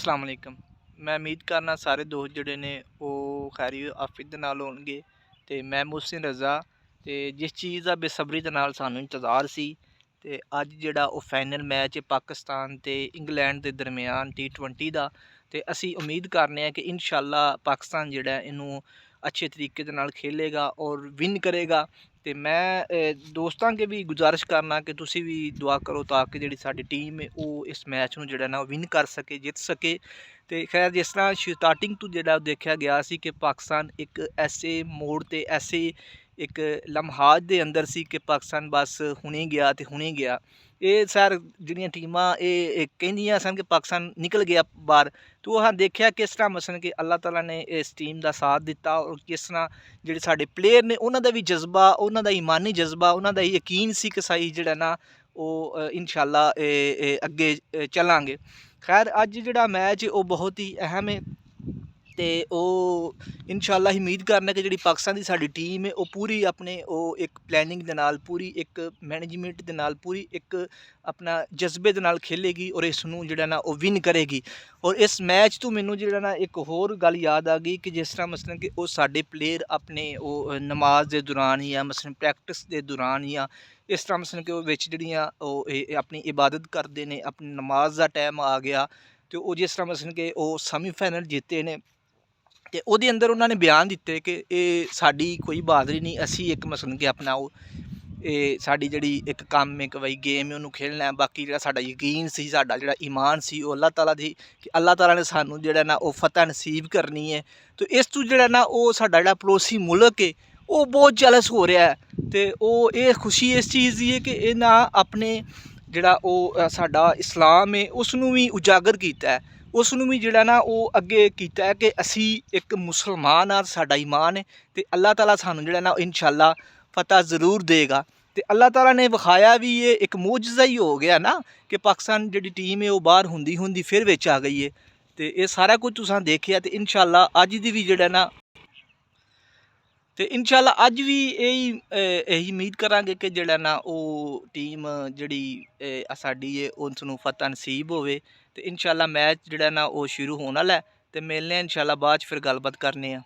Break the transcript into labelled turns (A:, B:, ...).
A: अस्सलाम वालेकुम। मैं उम्मीद करना सारे दोस्त जोड़े ने वो खैरी आफियत दे नाल होणगे ते मैं मुहसिन रज़ा ते जिस चीज़ का बेसब्री दे नाल सानू इंतज़ार सी ते अज जेह्ड़ा ओह् फाइनल मैच है पाकिस्तान ते इंग्लैंड दे दरम्यान T20 दा ते असी उम्मीद करने हैं कि इंशाअल्लाह पाकिस्तान जेह्ड़ा है इनू अच्छे तरीके दे नाल खेलेगा और विन करेगा। ते मैं दोस्तां के भी गुजारिश करना कि तुसी भी दुआ करो ताकि जिहड़ी साडी टीम है वो इस मैच नू जिहड़ा ना विन कर सके, जित सके। ते खैर जिस तरह स्टार्टिंग तो जिहड़ा देखा गया सी कि पाकिस्तान एक ऐसे मोड़ ते ऐसे एक लम्हात दे अंदर सी कि पाकिस्तान बस हुणे गया ते हुणे गया। ये सर जिहड़ियां टीमां ये कहंदियां सन कि पाकिस्तान निकल गया बाहर, तो अहां देखिया किस तरह मसलन कि अल्लाह ताला ने इस टीम दा साथ दिता और किस तरह जिहड़े साडे प्लेयर ने उन्हां दा भी जज्बा, उन्हां दा ईमानी जज्बा, उन्हां दा यकीन सी कि साई जिहड़ा ना वो इंशाअल्लाह अगे चलांगे। खैर अज जिहड़ा मैच है वो बहुत ही अहम है ते ओ इंशाअल्लाह उम्मीद करना कि जिहड़ी पाकिस्तान दी साडी टीम है वो पूरी अपने वो एक प्लैनिंग दे नाल, पूरी एक मैनेजमेंट दे नाल, पूरी एक अपना जज्बे दे नाल खेलेगी और इसनू जिहड़ा ना वो विन करेगी। और इस मैच तो मैनू जिहड़ा ना एक होर गल याद आ गई कि जिस तरह मसलन कि वो साडे प्लेयर अपने वो नमाज दे दौरान या मसलन प्रैक्टिस दे दौरान या इस तरह मसलन कि वो विच जिहड़ियां अपनी इबादत करदे ने, अपनी नमाज दा टाइम आ गया तो वो जिस तरह मसलन कि वो सेमीफाइनल जीते ने ते ओहदे अंदर उन्होंने बयान दिते कि ये साडी कोई बहादरी नहीं, असी एक मसलन कि अपना वो साडी जिहड़ी एक कम्म एक बई गेम है उन्होंने खेलना है। बाकी जिहड़ा साडा यकीन सी, साडा जिहड़ा ईमान सी वो अल्लाह ताला दी कि अल्लाह ताला ने सानू जिहड़ा ना वो फतह नसीब करनी है। तो इस तू जिहड़ा ना वो साडा जिहड़ा पड़ोसी मुल्क है वो बहुत जेलस हो रहा है ते वो ये खुशी इस चीज़ की है कि इन्हां अपने जिहड़ा वो साडा इस्लाम है उसनू भी उजागर कीता है, उसनू भी जिहड़ा ना वो अगे कीता है कि असी एक मुसलमान आ, साडा ईमान है ते अल्लाह ताला सानू जिहड़ा ना इंशाअल्लाह फतह ज़रूर देगा। ते अल्लाह ताला ने विखाया भी ये एक मोजज़ा ही हो गया ना कि पाकिस्तान जिहड़ी टीम है वो बाहर हुंदी हुंदी फिर विच आ गई है। ते ये सारा कुछ तुसां देखिया ते इंशाअल्लाह अज दी भी जिहड़ा ना ते इंशाअल्लाह अज भी यही उम्मीद करांगे कि जिहड़ा ना वो टीम जिहड़ी साडी है उसनू फतह नसीब होवे। ते इंशाअल्लाह मैच जिहड़ा ना वो शुरू होने आला है ते मिलने इंशाअल्लाह बाद च फिर गलबात करने आं।